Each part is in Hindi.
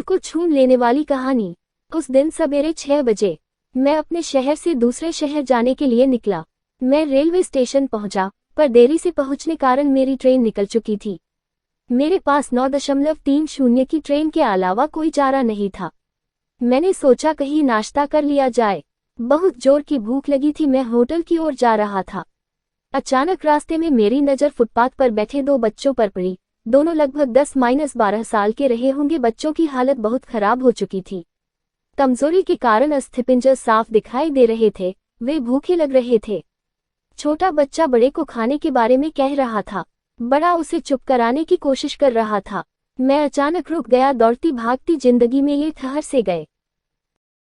को छू लेने वाली कहानी। उस दिन सवेरे 6 बजे मैं अपने शहर से दूसरे शहर जाने के लिए निकला। मैं रेलवे स्टेशन पहुंचा, पर देरी से पहुंचने कारण मेरी ट्रेन निकल चुकी थी। मेरे पास 9.30 की ट्रेन के अलावा कोई चारा नहीं था। मैंने सोचा कहीं नाश्ता कर लिया जाए। बहुत जोर की भूख लगी थी। मैं होटल की ओर जा रहा था। अचानक रास्ते में मेरी नज़र फुटपाथ पर बैठे 2 बच्चों पर पड़ी। दोनों लगभग 10-12 साल के रहे होंगे। बच्चों की हालत बहुत खराब हो चुकी थी। कमजोरी के कारण अस्थिपिंजर साफ दिखाई दे रहे थे। वे भूखे लग रहे थे। छोटा बच्चा बड़े को खाने के बारे में कह रहा था। बड़ा उसे चुप कराने की कोशिश कर रहा था। मैं अचानक रुक गया। दौड़ती भागती जिंदगी में ये ठहर से गए।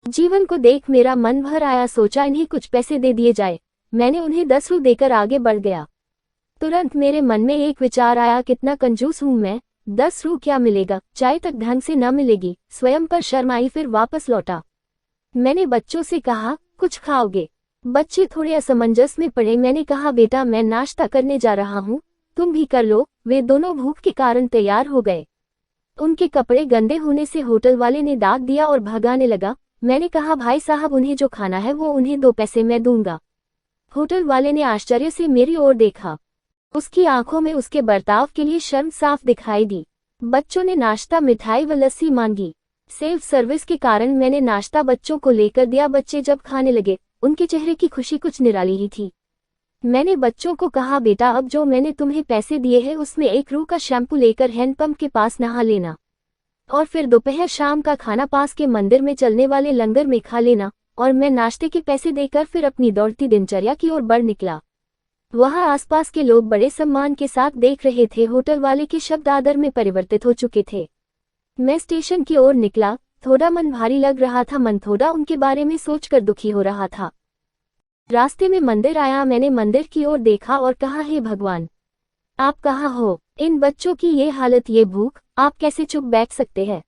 जीवन को देख मेरा मन भर आया। सोचा इन्हें कुछ पैसे दे दिए जाए। मैंने उन्हें 10 रू देकर आगे बढ़ गया। तुरंत मेरे मन में एक विचार आया, कितना कंजूस हूं मैं। 10 रू क्या मिलेगा, चाय तक ढंग से न मिलेगी। स्वयं पर शर्म आई, फिर वापस लौटा। मैंने बच्चों से कहा, कुछ खाओगे? बच्चे थोड़े असमंजस में पड़े। मैंने कहा, बेटा मैं नाश्ता करने जा रहा हूँ, तुम भी कर लो। वे दोनों भूख के कारण तैयार हो गए। उनके कपड़े गंदे होने से होटल वाले ने डांट दिया और भगाने लगा। मैंने कहा, भाई साहब उन्हें जो खाना है वो उन्हें 2 पैसे मैं दूंगा। होटल वाले ने आश्चर्य से मेरी ओर देखा। उसकी आंखों में उसके बर्ताव के लिए शर्म साफ दिखाई दी। बच्चों ने नाश्ता, मिठाई व लस्सी मांगी। सेल्फ सर्विस के कारण मैंने नाश्ता बच्चों को लेकर दिया। बच्चे जब खाने लगे, उनके चेहरे की खुशी कुछ निराली ही थी। मैंने बच्चों को कहा, बेटा अब जो मैंने तुम्हें पैसे दिए हैं उसमें 1 रू का शैम्पू लेकर हैंडपंप के पास नहा लेना, और फिर दोपहर शाम का खाना पास के मंदिर में चलने वाले लंगर में खा लेना। और मैं नाश्ते के पैसे देकर फिर अपनी दौड़ती दिनचर्या की ओर बढ़ निकला। वहां आसपास के लोग बड़े सम्मान के साथ देख रहे थे। होटल वाले के शब्द आदर में परिवर्तित हो चुके थे। मैं स्टेशन की ओर निकला। थोड़ा मन भारी लग रहा था। मन थोड़ा उनके बारे में सोचकर दुखी हो रहा था। रास्ते में मंदिर आया। मैंने मंदिर की ओर देखा और कहा, हे भगवान, आप कहाँ हो? इन बच्चों की ये हालत, ये भूख, आप कैसे चुप बैठ सकते हैं?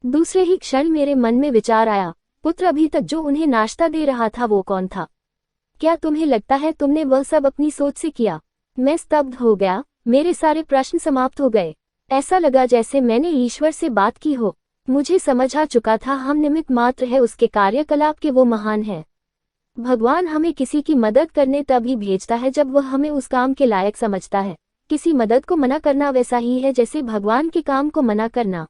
दूसरे ही क्षण मेरे मन में विचार आया, पुत्र अभी तक जो उन्हें नाश्ता दे रहा था वो कौन था? क्या तुम्हें लगता है तुमने वह सब अपनी सोच से किया? मैं स्तब्ध हो गया। मेरे सारे प्रश्न समाप्त हो गए। ऐसा लगा जैसे मैंने ईश्वर से बात की हो। मुझे समझ आ चुका था हम निमित्त मात्र है, उसके कार्यकलाप के वो महान है। भगवान हमें किसी की मदद करने तभी भेजता है जब वह हमें उस काम के लायक समझता है। किसी मदद को मना करना वैसा ही है जैसे भगवान के काम को मना करना।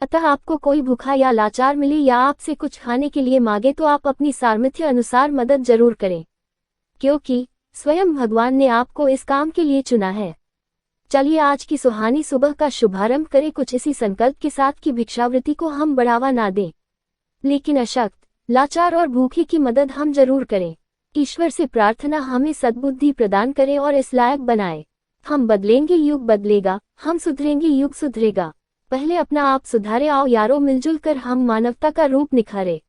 अतः आपको कोई भूखा या लाचार मिले या आपसे कुछ खाने के लिए मांगे तो आप अपनी सामर्थ्य अनुसार मदद जरूर करें, क्योंकि स्वयं भगवान ने आपको इस काम के लिए चुना है। चलिए आज की सुहानी सुबह का शुभारंभ करें कुछ इसी संकल्प के साथ कि भिक्षावृत्ति को हम बढ़ावा ना दें, लेकिन अशक्त, लाचार और भूखे की मदद हम जरूर करें। ईश्वर से प्रार्थना हमें सद्बुद्धि प्रदान करे और इस लायक बनाए। हम बदलेंगे, युग बदलेगा। हम सुधरेंगे, युग सुधरेगा। पहले अपना आप सुधारे। आओ यारो, मिलजुल कर हम मानवता का रूप निखारे।